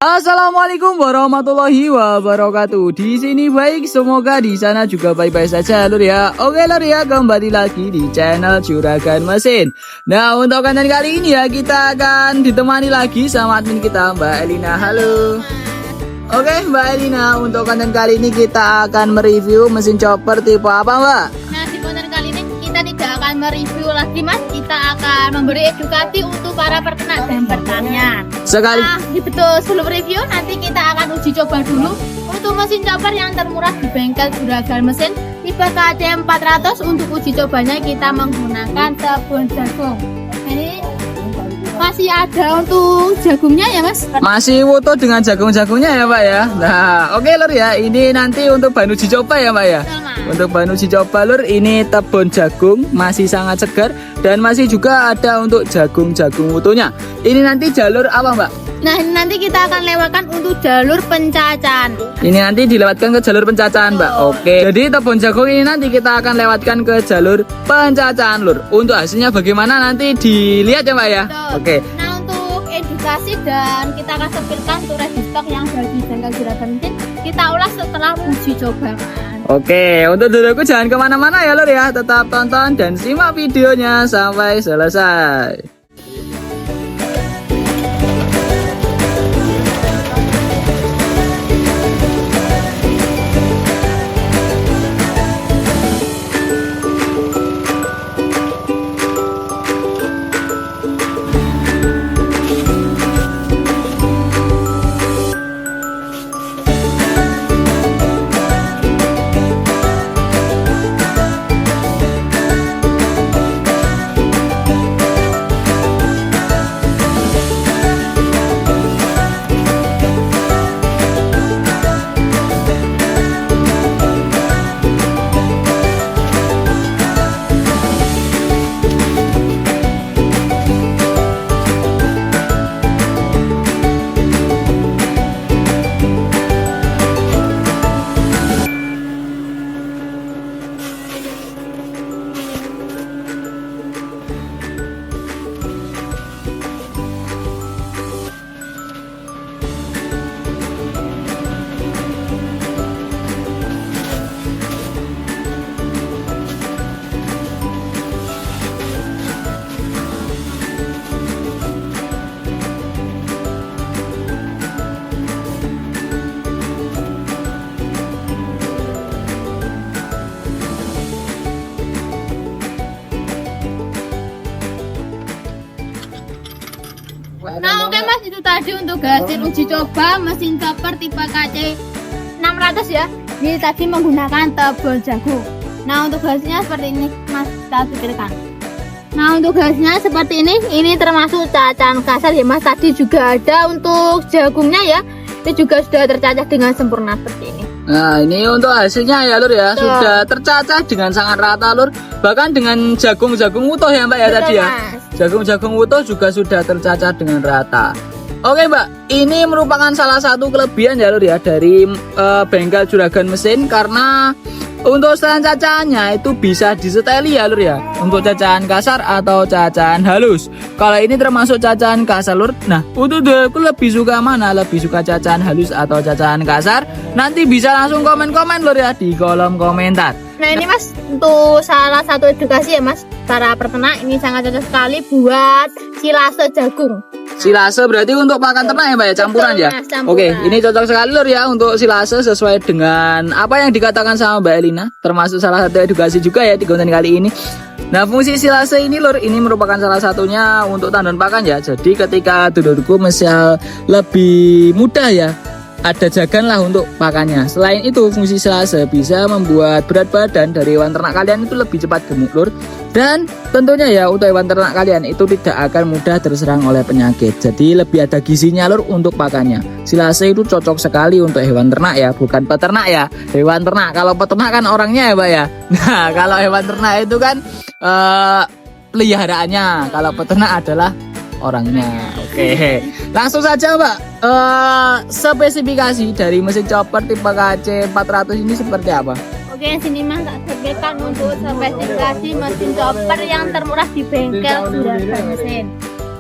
Assalamualaikum warahmatullahi wabarakatuh. Di sini baik, semoga di sana juga baik-baik saja lur ya. Oke lur ya, kembali lagi di channel Juragan Mesin. Nah, untuk konten kali ini ya kita akan ditemani lagi sama admin kita Mbak Elina. Halo. Oke Mbak Elina, untuk konten kali ini kita akan mereview mesin chopper tipe apa Mbak? Nah, di konten kali ini kita tidak akan mereview lagi mas, kita akan memberi edukasi untuk para peternak dan pertanian. Sekali. Nah, betul, sebelum review nanti kita akan uji coba dulu untuk mesin chopper yang termurah di bengkel Juragan Mesin tipe KC 400. Untuk uji cobanya kita menggunakan sabun jagung. Ini masih ada untuk jagungnya ya mas? Masih utuh dengan jagung-jagungnya ya Mbak ya. Nah oke lur ya, ini nanti untuk bahan uji coba ya Mbak ya. Untuk bahan uji coba lur, ini tebon jagung masih sangat segar dan masih juga ada untuk jagung-jagung utuhnya. Ini nanti jalur apa Mbak? Nah, ini nanti kita akan lewatkan untuk jalur pencacahan. Ini nanti dilewatkan ke jalur pencacahan Mbak. Oke. Jadi tebon jagung ini nanti kita akan lewatkan ke jalur pencacahan lur. Untuk hasilnya bagaimana nanti dilihat ya Mbak ya. Betul. Oke. Nah, untuk edukasi dan kita akan sepilkan untuk ready stock yang sudah di bengkel Juragan Mesin, kita ulas setelah uji coba. Oke, untuk duluku jangan kemana-mana ya lur ya. Tetap tonton dan simak videonya sampai selesai. Nah oke mas, itu tadi untuk hasil uji coba mesin chopper tipe KC 600 ya. Ini tadi menggunakan tebon jagung. Nah untuk hasilnya seperti ini mas, kita pikirkan. Nah untuk hasilnya seperti ini termasuk cacahan kasar ya mas. Tadi juga ada untuk jagungnya ya, ini juga sudah tercacah dengan sempurna seperti ini. Nah ini untuk hasilnya ya lur ya. Betul. Sudah tercacah dengan sangat rata lur. Bahkan dengan jagung-jagung utuh ya Mbak ya. Betul, tadi ya mas. jagung-jagung utuh juga sudah tercacah dengan rata. Oke Mbak, ini merupakan salah satu kelebihan ya lur ya dari bengkel Juragan Mesin, karena untuk setelan cacahannya itu bisa diseteli ya lur ya, untuk cacahan kasar atau cacahan halus. Kalau ini termasuk cacahan kasar lur. Nah untuk aku lebih suka mana, lebih suka cacahan halus atau cacahan kasar? Nanti bisa langsung komen-komen lur ya di kolom komentar. Nah ini mas, untuk salah satu edukasi ya mas, para peternak ini sangat cocok sekali buat silase jagung. Silase berarti untuk pakan ternak ya Mbak ya, campuran. Betul, ya. mas, campuran. Oke, ini cocok sekali lur ya untuk silase, sesuai dengan apa yang dikatakan sama Mbak Elina, termasuk salah satu edukasi juga ya di konten kali ini. Nah fungsi silase ini lur, ini merupakan salah satunya untuk tandon pakan ya. Jadi ketika dulurku misal lebih mudah ya, ada jagan lah untuk pakannya. Selain itu fungsi silase bisa membuat berat badan dari hewan ternak kalian itu lebih cepat gemuk lur. Dan tentunya ya untuk hewan ternak kalian itu tidak akan mudah terserang oleh penyakit. Jadi lebih ada gizinya lur untuk pakannya. Silase itu cocok sekali untuk hewan ternak ya, bukan peternak ya. Hewan ternak, kalau peternak kan orangnya ya Mbak ya. Nah kalau hewan ternak itu kan peliharaannya, kalau peternak adalah orangnya. Oke, langsung saja Mbak, spesifikasi dari mesin chopper tipe KC 400 ini seperti apa? Oke, sini mas tak sebutkan untuk spesifikasi mesin chopper yang termurah di bengkel Juragan Mesin.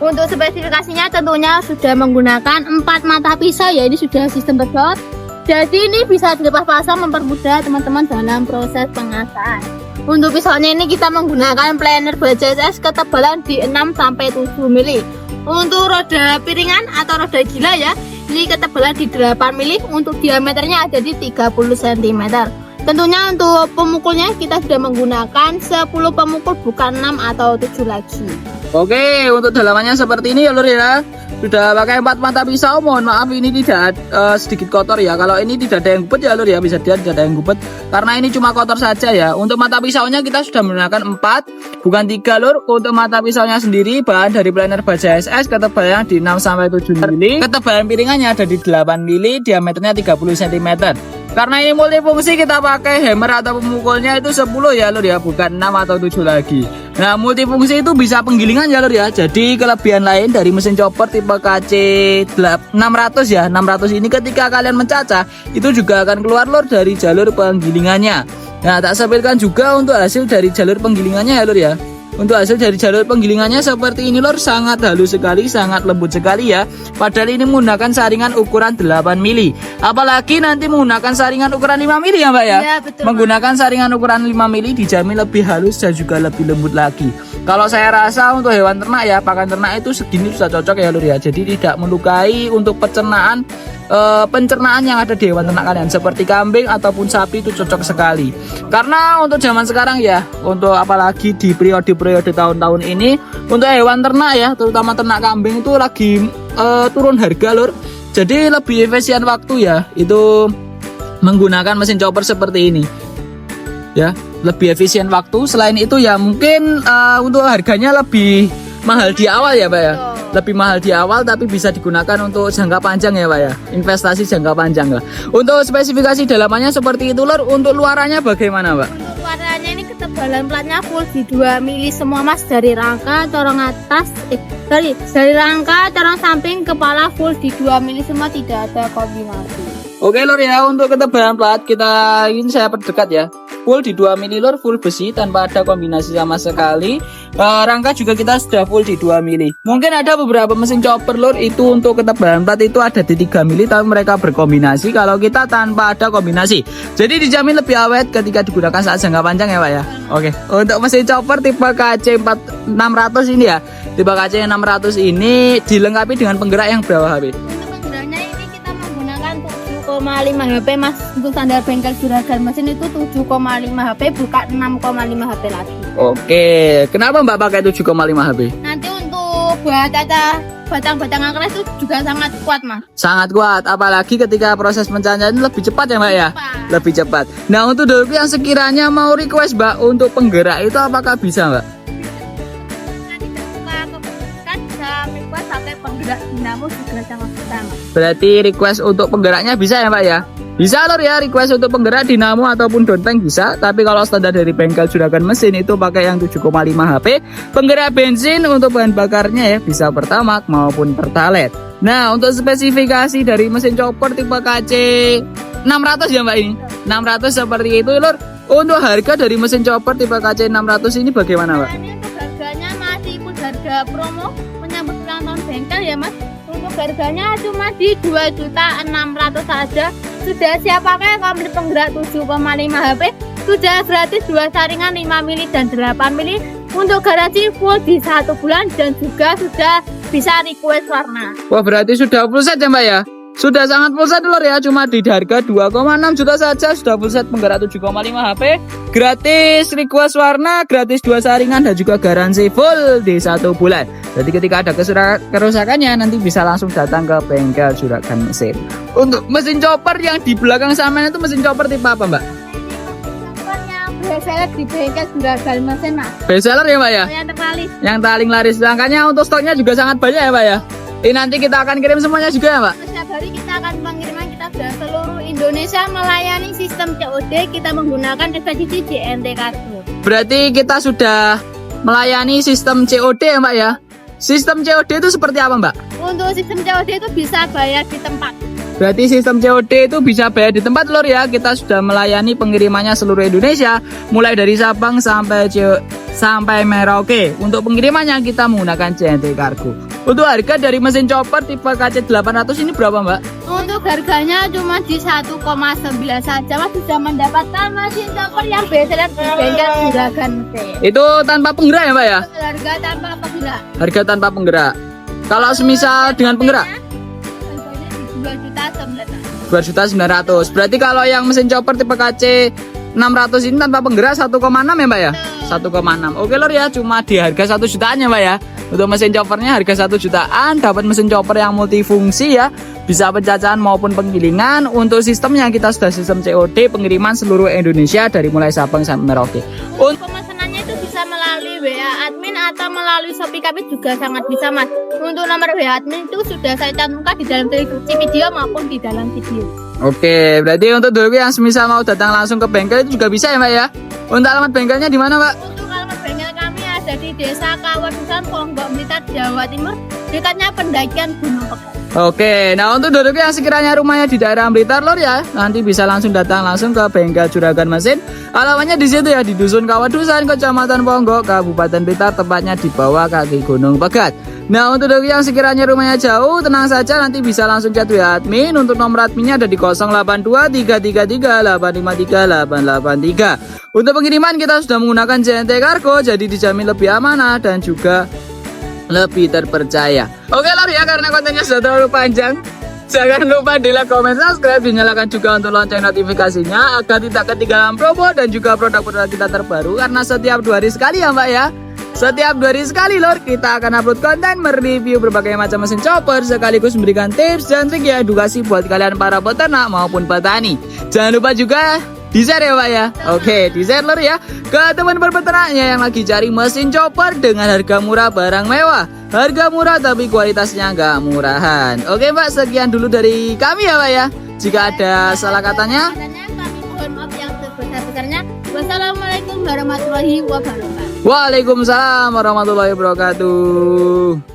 Untuk spesifikasinya tentunya sudah menggunakan 4 mata pisau ya, ini sudah sistem pedot. Jadi ini bisa dilepas pasang mempermudah teman-teman dalam proses pengasahan. Untuk pisaunya ini kita menggunakan planer baja SS ketebalan di 6-7 mili. Untuk roda piringan atau roda gila ya, ini ketebalan di 8 mili. Untuk diameternya ada di 30 cm. Tentunya untuk pemukulnya kita sudah menggunakan 10 pemukul, bukan 6 atau 7 lagi. Oke, untuk dalamannya seperti ini ya lur ya. Sudah pakai 4 mata pisau. Mohon maaf ini tidak sedikit kotor ya. Kalau ini tidak ada yang gubet ya lur ya, bisa dilihat tidak ada yang gubet karena ini cuma kotor saja ya. Untuk mata pisaunya kita sudah menggunakan 4 bukan 3 lur. Untuk mata pisaunya sendiri bahan dari planer baja SS, ketebalan di 6-7 mili. Ketebalan piringannya ada di 8 mili, diameternya 30 cm. Karena ini multifungsi kita pakai hammer atau pemukulnya itu 10 ya lur ya, bukan 6 atau 7 lagi. Nah multifungsi itu bisa penggilingan ya lur ya. Jadi kelebihan lain dari mesin chopper tipe KC 600 ya, 600 ini ketika kalian mencacah itu juga akan keluar lur dari jalur penggilingannya. Nah tak sepilkan juga untuk hasil dari jalur penggilingannya ya lur ya. Untuk hasil dari jalur penggilingannya seperti ini lor, sangat halus sekali, sangat lembut sekali ya. Padahal ini menggunakan saringan ukuran 8 mili. Apalagi nanti menggunakan saringan ukuran 5 mili ya Mbak ya? Iya, betul. Menggunakan saringan ukuran 5 mili dijamin lebih halus dan juga lebih lembut lagi. Kalau saya rasa untuk hewan ternak ya, pakan ternak itu segini sudah cocok ya lur ya. Jadi tidak melukai untuk pencernaan yang ada di hewan ternak kalian seperti kambing ataupun sapi, itu cocok sekali. Karena untuk zaman sekarang ya, untuk apalagi di periode tahun-tahun ini, untuk hewan ternak ya, terutama ternak kambing itu lagi turun harga lur. Jadi lebih efisien waktu ya, itu menggunakan mesin chopper seperti ini ya, lebih efisien waktu. Selain itu ya mungkin untuk harganya lebih mahal di awal ya Pak ya. Lebih mahal di awal tapi bisa digunakan untuk jangka panjang ya Pak ya. Investasi jangka panjang lah. Untuk spesifikasi dalamannya seperti itu lor. Untuk luarannya bagaimana Pak? Untuk luarannya ini ketebalan platnya full di 2 mili semua mas, dari rangka, corong atas, dari rangka, corong samping, kepala full di 2 mili semua, tidak ada kombinasi. Oke lor ya, untuk ketebalan plat kita ini saya perdekat ya. Full di 2 mili lor, full besi tanpa ada kombinasi sama sekali. Rangka juga kita sudah full di 2 mili. Mungkin ada beberapa mesin chopper lor itu untuk ketebalan plat itu ada di 3 mili tapi mereka berkombinasi. Kalau kita tanpa ada kombinasi, jadi dijamin lebih awet ketika digunakan saat jangka panjang ya Pak ya. Oke, untuk mesin chopper tipe KC 600 ini ya, tipe KC 600 ini dilengkapi dengan penggerak yang berapa HP? Untuk penggeraknya ini kita menggunakan 7,5 HP mas. Untuk standar bengkel juragan mesin itu 7,5 HP, bukan 6,5 HP lagi. Oke, kenapa Mbak pakai 7,5 HP? Nanti untuk buat caca batang-batang keras itu juga sangat kuat mas. Sangat kuat, apalagi ketika proses pencacahan lebih cepat ya Mbak ya? Cepat. Lebih cepat. Nah untuk dulu yang sekiranya mau request Mbak untuk penggerak itu apakah bisa Mbak? Kan bisa request sampai penggerak dinamo juga sangat pertama. Berarti request untuk penggeraknya bisa ya Mbak ya? Bisa lor ya, request untuk penggerak dinamo ataupun downtank bisa. Tapi kalau standar dari bengkel juragan mesin itu pakai yang 7,5 HP. Penggerak bensin untuk bahan bakarnya ya bisa Pertamax maupun Pertalite. Nah untuk spesifikasi dari mesin chopper tipe KC 600 ya Mbak ini, 600 seperti itu lor. Untuk harga dari mesin chopper tipe KC 600 ini bagaimana Mbak? Ini untuk harganya masih pun harga promo menyambut ulang tahun bengkel ya mas. Untuk harganya cuma di 2.600.000 saja. Sudah siap pakai komplit penggerak 7,5 HP. Sudah gratis 2 saringan 5 mili dan 8 mili. Untuk garansi full di 1 bulan dan juga sudah bisa request warna. Wah berarti sudah full set ya Mbak ya? Sudah sangat full set lor ya, cuma di harga 2,6 juta saja sudah full set penggerak 7,5 HP, gratis request warna, gratis 2 saringan dan juga garansi full di 1 bulan. Jadi ketika ada kerusakannya nanti bisa langsung datang ke bengkel juragan mesin. Untuk mesin chopper yang di belakang sama itu mesin chopper tipe apa Mbak? Bestseller di bengkel juragan mesin mas. Bestseller ya Mbak ya? Yang terlaris. Yang paling laris, sedangkannya untuk stoknya juga sangat banyak ya Mbak ya? Ini nanti kita akan kirim semuanya juga ya Mbak? Setiap hari kita akan pengiriman, kita sudah seluruh Indonesia melayani sistem COD. Kita menggunakan ekspedisi JNT Kargo. Berarti kita sudah melayani sistem COD ya Mbak ya? Sistem COD itu seperti apa Mbak? Untuk sistem COD itu bisa bayar di tempat. Berarti sistem COD itu bisa bayar di tempat lor ya. Kita sudah melayani pengirimannya seluruh Indonesia, mulai dari Sabang sampai Merauke. Untuk pengirimannya kita menggunakan JNT Kargo. Untuk harga dari mesin chopper tipe KC 800 ini berapa Mbak? Untuk harganya cuma di 1,9 saja, Mas sudah mendapatkan mesin chopper yang bestseller di bengkel Juragan Mesin. Itu tanpa penggerak ya Mbak ya? Harga tanpa penggerak. Harga tanpa penggerak. Kalau semisal dengan penggerak? Harganya di 2.900. Berarti kalau yang mesin chopper tipe KC 600 ini tanpa penggerak 1,6 ya Mbak ya? 1,6. Oke lor ya, cuma di harga 1 jutaan ya Mbak ya. Untuk mesin choppernya harga 1 jutaan, dapat mesin chopper yang multifungsi ya. Bisa pencacahan maupun penggilingan. Untuk sistemnya kita sudah sistem COD pengiriman seluruh Indonesia dari mulai Sabang sampai Merauke. Pemesanannya itu bisa melalui WA admin atau melalui Shopee Kami juga sangat bisa Mas. Untuk nomor WA admin itu sudah saya cantumkan di dalam deskripsi video maupun di dalam video. Oke, berarti untuk dulu yang semisal mau datang langsung ke bengkel itu juga bisa ya Mbak ya? Untuk alamat bengkelnya di mana Mbak? Untuk alamat bengkel kami ada di Desa Kawadusan, Ponggok, Blitar, Jawa Timur, dekatnya pendakian Gunung Pekot. Oke, nah untuk duduk yang sekiranya rumahnya di daerah Blitar lor ya, nanti bisa langsung datang langsung ke bengkel Juragan Mesin. Alamatnya di situ ya, di Dusun Kawadusan, Kecamatan Ponggok, Kabupaten Blitar, tepatnya di bawah kaki Gunung Pegat. Nah untuk duduk yang sekiranya rumahnya jauh, tenang saja nanti bisa langsung chat WA admin. Untuk nomor adminnya ada di 0823338583. Untuk pengiriman kita sudah menggunakan JNT Cargo, jadi dijamin lebih amanah dan juga lebih terpercaya. Oke lor ya, karena kontennya sudah terlalu panjang, jangan lupa di like, comment, subscribe, dinyalakan juga untuk lonceng notifikasinya agar tidak ketinggalan promo dan juga produk-produk kita terbaru. Karena setiap 2 hari sekali ya Mbak ya, setiap 2 hari sekali lor kita akan upload konten mereview berbagai macam mesin chopper sekaligus memberikan tips dan trik ya edukasi buat kalian para peternak maupun petani. Jangan lupa juga di-share ya Pak ya. Oke, di-share lor ya ke teman peternak-peternaknya yang lagi cari mesin chopper dengan harga murah barang mewah. Harga murah tapi kualitasnya nggak murahan. Oke Mbak, sekian dulu dari kami ya Pak ya. Jika ada salah katanya, Kami mohon maaf yang sebesar-besarnya. Wassalamualaikum warahmatullahi wabarakatuh. Waalaikumsalam warahmatullahi wabarakatuh.